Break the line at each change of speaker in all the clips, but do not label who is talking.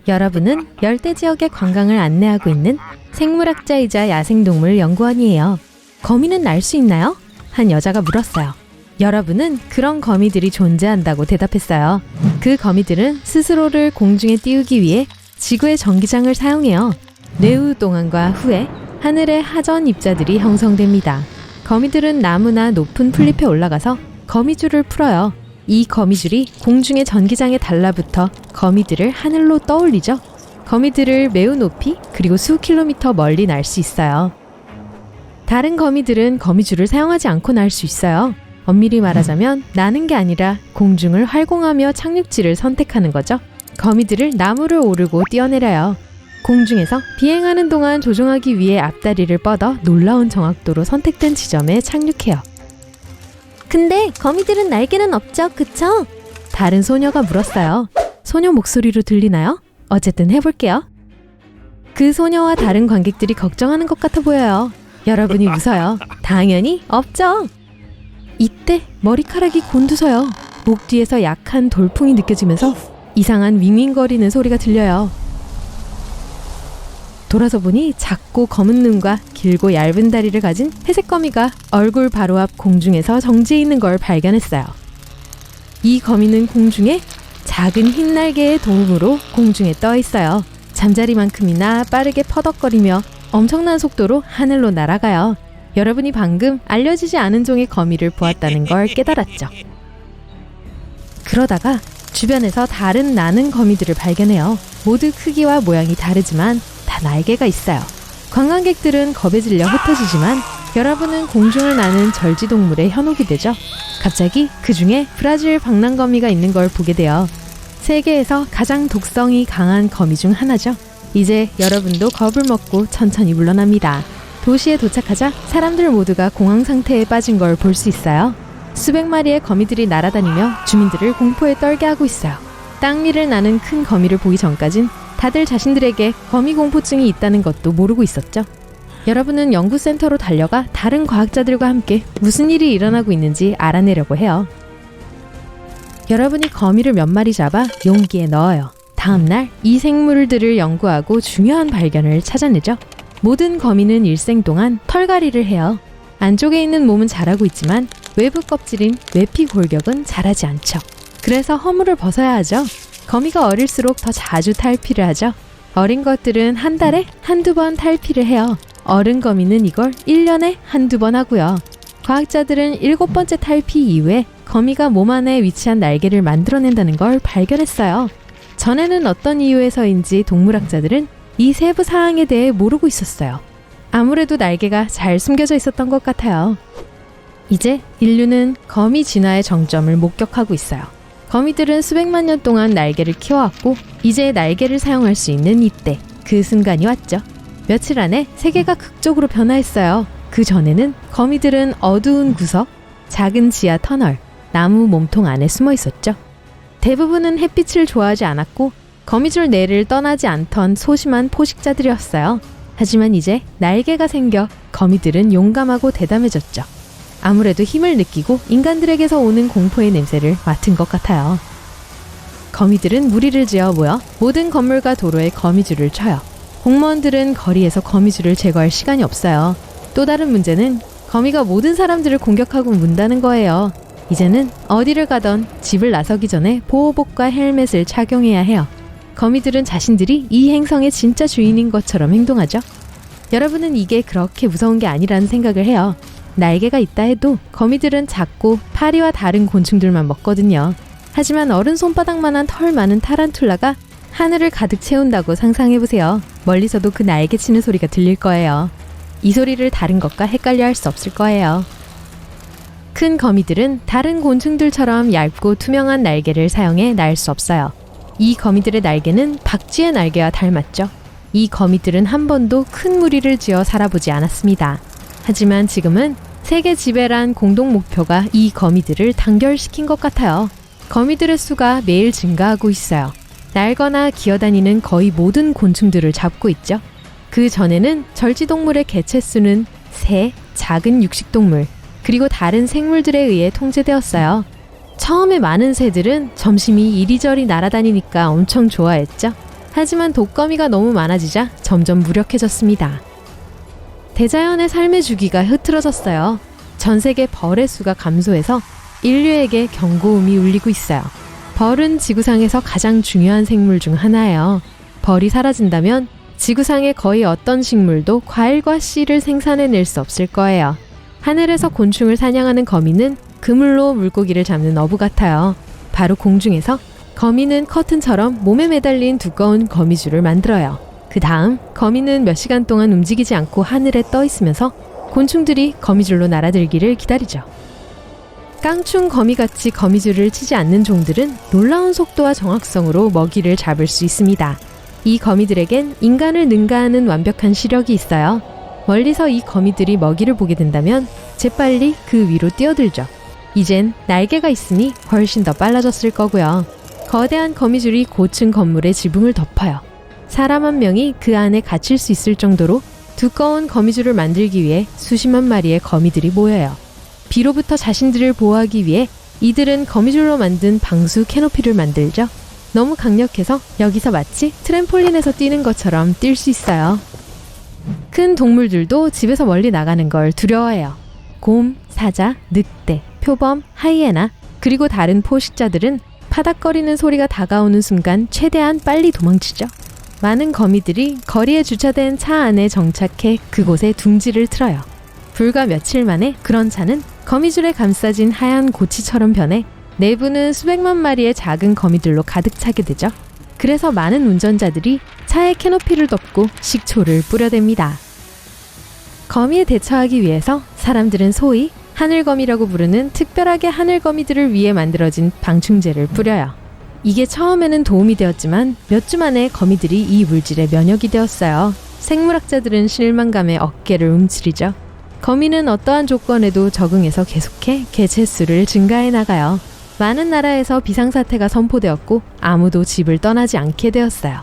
여러분은 열대 지역의 관광을 안내하고 있는 생물학자이자 야생동물 연구원이에요. 거미는 날 수 있나요? 한 여자가 물었어요. 여러분은 그런 거미들이 존재한다고 대답했어요. 그 거미들은 스스로를 공중에 띄우기 위해 지구의 전기장을 사용해요. 뇌우 동안과 후에 하늘의 하전 입자들이 형성됩니다. 거미들은 나무나 높은 풀잎에 올라가서 거미줄을 풀어요. 이 거미줄이 공중의 전기장에 달라붙어 거미들을 하늘로 떠올리죠. 거미들을 매우 높이 그리고 수 킬로미터 멀리 날 수 있어요. 다른 거미들은 거미줄을 사용하지 않고 날 수 있어요. 엄밀히 말하자면 나는 게 아니라 공중을 활공하며 착륙지를 선택하는 거죠. 거미들을 나무를 오르고 뛰어내려요. 공중에서 비행하는 동안 조종하기 위해 앞다리를 뻗어 놀라운 정확도로 선택된 지점에 착륙해요. 근데 거미들은 날개는 없죠, 그쵸? 다른 소녀가 물었어요. 소녀 목소리로 들리나요? 어쨌든 해볼게요. 그 소녀와 다른 관객들이 걱정하는 것 같아 보여요. 여러분이 웃어요. 당연히 없죠. 이때 머리카락이 곤두서요. 목 뒤에서 약한 돌풍이 느껴지면서 이상한 윙윙거리는 소리가 들려요. 돌아서 보니 작고 검은 눈과 길고 얇은 다리를 가진 회색 거미가 얼굴 바로 앞 공중에서 정지해 있는 걸 발견했어요. 이 거미는 공중에 작은 흰 날개의 도움으로 공중에 떠 있어요. 잠자리만큼이나 빠르게 퍼덕거리며 엄청난 속도로 하늘로 날아가요. 여러분이 방금 알려지지 않은 종의 거미를 보았다는 걸 깨달았죠. 그러다가 주변에서 다른 나는 거미들을 발견해요. 모두 크기와 모양이 다르지만 다 날개가 있어요. 관광객들은 겁에 질려 흩어지지만 여러분은 공중을 나는 절지동물의 현혹이 되죠. 갑자기 그 중에 브라질 방랑거미가 있는 걸 보게 돼요. 세계에서 가장 독성이 강한 거미 중 하나죠. 이제 여러분도 겁을 먹고 천천히 물러납니다. 도시에 도착하자 사람들 모두가 공황 상태에 빠진 걸 볼 수 있어요. 수백 마리의 거미들이 날아다니며 주민들을 공포에 떨게 하고 있어요. 땅 위를 나는 큰 거미를 보기 전까진 다들 자신들에게 거미 공포증이 있다는 것도 모르고 있었죠. 여러분은 연구센터로 달려가 다른 과학자들과 함께 무슨 일이 일어나고 있는지 알아내려고 해요. 여러분이 거미를 몇 마리 잡아 용기에 넣어요. 다음날 이 생물들을 연구하고 중요한 발견을 찾아내죠. 모든 거미는 일생 동안 털갈이를 해요. 안쪽에 있는 몸은 자라고 있지만 외부 껍질인 외피 골격은 자라지 않죠. 그래서 허물을 벗어야 하죠. 거미가 어릴수록 더 자주 탈피를 하죠. 어린 것들은 한 달에 한두 번 탈피를 해요. 어른 거미는 이걸 1년에 한두 번 하고요. 과학자들은 7번째 탈피 이후에 거미가 몸 안에 위치한 날개를 만들어낸다는 걸 발견했어요. 전에는 어떤 이유에서인지 동물학자들은 이 세부 사항에 대해 모르고 있었어요. 아무래도 날개가 잘 숨겨져 있었던 것 같아요. 이제 인류는 거미 진화의 정점을 목격하고 있어요. 거미들은 수백만 년 동안 날개를 키워왔고 이제 날개를 사용할 수 있는 이때 그 순간이 왔죠. 며칠 안에 세계가 극적으로 변화했어요. 그 전에는 거미들은 어두운 구석, 작은 지하 터널, 나무 몸통 안에 숨어 있었죠. 대부분은 햇빛을 좋아하지 않았고 거미줄 내를 떠나지 않던 소심한 포식자들이었어요. 하지만 이제 날개가 생겨 거미들은 용감하고 대담해졌죠. 아무래도 힘을 느끼고 인간들에게서 오는 공포의 냄새를 맡은 것 같아요. 거미들은 무리를 지어 모여 모든 건물과 도로에 거미줄을 쳐요. 공무원들은 거리에서 거미줄을 제거할 시간이 없어요. 또 다른 문제는 거미가 모든 사람들을 공격하고 문다는 거예요. 이제는 어디를 가던 집을 나서기 전에 보호복과 헬멧을 착용해야 해요. 거미들은 자신들이 이 행성의 진짜 주인인 것처럼 행동하죠. 여러분은 이게 그렇게 무서운 게 아니라는 생각을 해요. 날개가 있다 해도 거미들은 작고 파리와 다른 곤충들만 먹거든요. 하지만 어른 손바닥만한 털 많은 타란툴라가 하늘을 가득 채운다고 상상해보세요. 멀리서도 그 날개 치는 소리가 들릴 거예요. 이 소리를 다른 것과 헷갈려 할 수 없을 거예요. 큰 거미들은 다른 곤충들처럼 얇고 투명한 날개를 사용해 날 수 없어요. 이 거미들의 날개는 박쥐의 날개와 닮았죠. 이 거미들은 한 번도 큰 무리를 지어 살아보지 않았습니다. 하지만 지금은 세계 지배란 공동 목표가 이 거미들을 단결시킨 것 같아요. 거미들의 수가 매일 증가하고 있어요. 날거나 기어다니는 거의 모든 곤충들을 잡고 있죠. 그 전에는 절지동물의 개체수는 새, 작은 육식동물, 그리고 다른 생물들에 의해 통제되었어요. 처음에 많은 새들은 점심이 이리저리 날아다니니까 엄청 좋아했죠. 하지만 독거미가 너무 많아지자 점점 무력해졌습니다. 대자연의 삶의 주기가 흐트러졌어요. 전 세계 벌의 수가 감소해서 인류에게 경고음이 울리고 있어요. 벌은 지구상에서 가장 중요한 생물 중 하나예요. 벌이 사라진다면 지구상의 거의 어떤 식물도 과일과 씨를 생산해낼 수 없을 거예요. 하늘에서 곤충을 사냥하는 거미는 그물로 물고기를 잡는 어부 같아요. 바로 공중에서 거미는 커튼처럼 몸에 매달린 두꺼운 거미줄을 만들어요. 그 다음 거미는 몇 시간 동안 움직이지 않고 하늘에 떠 있으면서 곤충들이 거미줄로 날아들기를 기다리죠. 깡충 거미같이 거미줄을 치지 않는 종들은 놀라운 속도와 정확성으로 먹이를 잡을 수 있습니다. 이 거미들에겐 인간을 능가하는 완벽한 시력이 있어요. 멀리서 이 거미들이 먹이를 보게 된다면 재빨리 그 위로 뛰어들죠. 이젠 날개가 있으니 훨씬 더 빨라졌을 거고요. 거대한 거미줄이 고층 건물의 지붕을 덮어요. 사람 한 명이 그 안에 갇힐 수 있을 정도로 두꺼운 거미줄을 만들기 위해 수십만 마리의 거미들이 모여요. 비로부터 자신들을 보호하기 위해 이들은 거미줄로 만든 방수 캐노피를 만들죠. 너무 강력해서 여기서 마치 트램폴린에서 뛰는 것처럼 뛸 수 있어요. 큰 동물들도 집에서 멀리 나가는 걸 두려워해요. 곰, 사자, 늑대, 표범, 하이에나, 그리고 다른 포식자들은 파닥거리는 소리가 다가오는 순간 최대한 빨리 도망치죠. 많은 거미들이 거리에 주차된 차 안에 정착해 그곳에 둥지를 틀어요. 불과 며칠 만에 그런 차는 거미줄에 감싸진 하얀 고치처럼 변해 내부는 수백만 마리의 작은 거미들로 가득 차게 되죠. 그래서 많은 운전자들이 차에 캐노피를 덮고 식초를 뿌려댑니다. 거미에 대처하기 위해서 사람들은 소위 하늘거미라고 부르는 특별하게 하늘거미들을 위해 만들어진 방충제를 뿌려요. 이게 처음에는 도움이 되었지만 몇 주 만에 거미들이 이 물질에 면역이 되었어요. 생물학자들은 실망감에 어깨를 움츠리죠. 거미는 어떠한 조건에도 적응해서 계속해 개체수를 증가해 나가요. 많은 나라에서 비상사태가 선포되었고 아무도 집을 떠나지 않게 되었어요.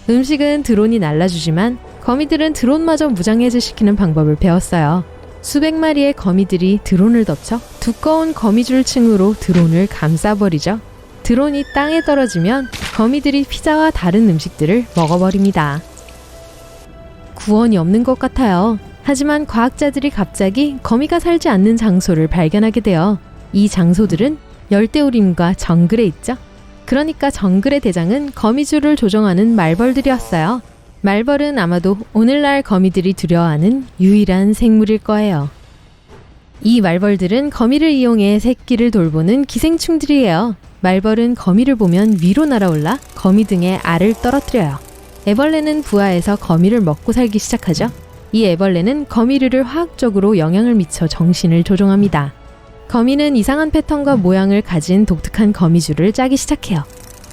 음식은 드론이 날라주지만 거미들은 드론마저 무장해제시키는 방법을 배웠어요. 수백 마리의 거미들이 드론을 덮쳐 두꺼운 거미줄 층으로 드론을 감싸버리죠. 드론이 땅에 떨어지면 거미들이 피자와 다른 음식들을 먹어버립니다. 구원이 없는 것 같아요. 하지만 과학자들이 갑자기 거미가 살지 않는 장소를 발견하게 돼요. 이 장소들은 열대우림과 정글에 있죠. 그러니까 정글의 대장은 거미줄을 조종하는 말벌들이었어요. 말벌은 아마도 오늘날 거미들이 두려워하는 유일한 생물일 거예요. 이 말벌들은 거미를 이용해 새끼를 돌보는 기생충들이에요. 말벌은 거미를 보면 위로 날아올라 거미 등에 알을 떨어뜨려요. 애벌레는 부하해서 거미를 먹고 살기 시작하죠. 이 애벌레는 거미류를 화학적으로 영향을 미쳐 정신을 조종합니다. 거미는 이상한 패턴과 모양을 가진 독특한 거미줄을 짜기 시작해요.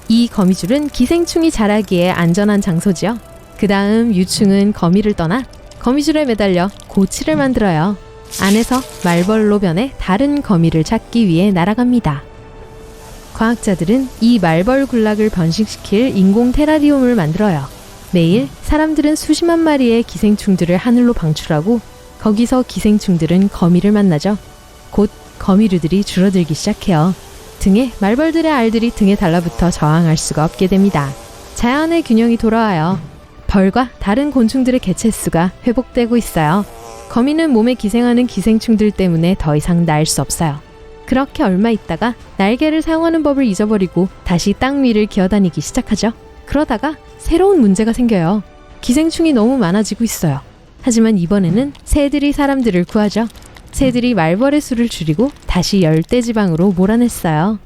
이 거미줄은 기생충이 자라기에 안전한 장소지요. 그 다음 유충은 거미를 떠나 거미줄에 매달려 고치를 만들어요. 안에서 말벌로 변해 다른 거미를 찾기 위해 날아갑니다. 과학자들은 이 말벌 군락을 번식시킬 인공 테라리움을 만들어요. 매일 사람들은 수십만 마리의 기생충들을 하늘로 방출하고 거기서 기생충들은 거미를 만나죠. 곧 거미류들이 줄어들기 시작해요. 등에 말벌들의 알들이 등에 달라붙어 저항할 수가 없게 됩니다. 자연의 균형이 돌아와요. 벌과 다른 곤충들의 개체수가 회복되고 있어요. 거미는 몸에 기생하는 기생충들 때문에 더 이상 날 수 없어요. 그렇게 얼마 있다가 날개를 사용하는 법을 잊어버리고 다시 땅 위를 기어다니기 시작하죠. 그러다가 새로운 문제가 생겨요. 기생충이 너무 많아지고 있어요. 하지만 이번에는 새들이 사람들을 구하죠. 새들이 말벌의 수를 줄이고 다시 열대지방으로 몰아냈어요.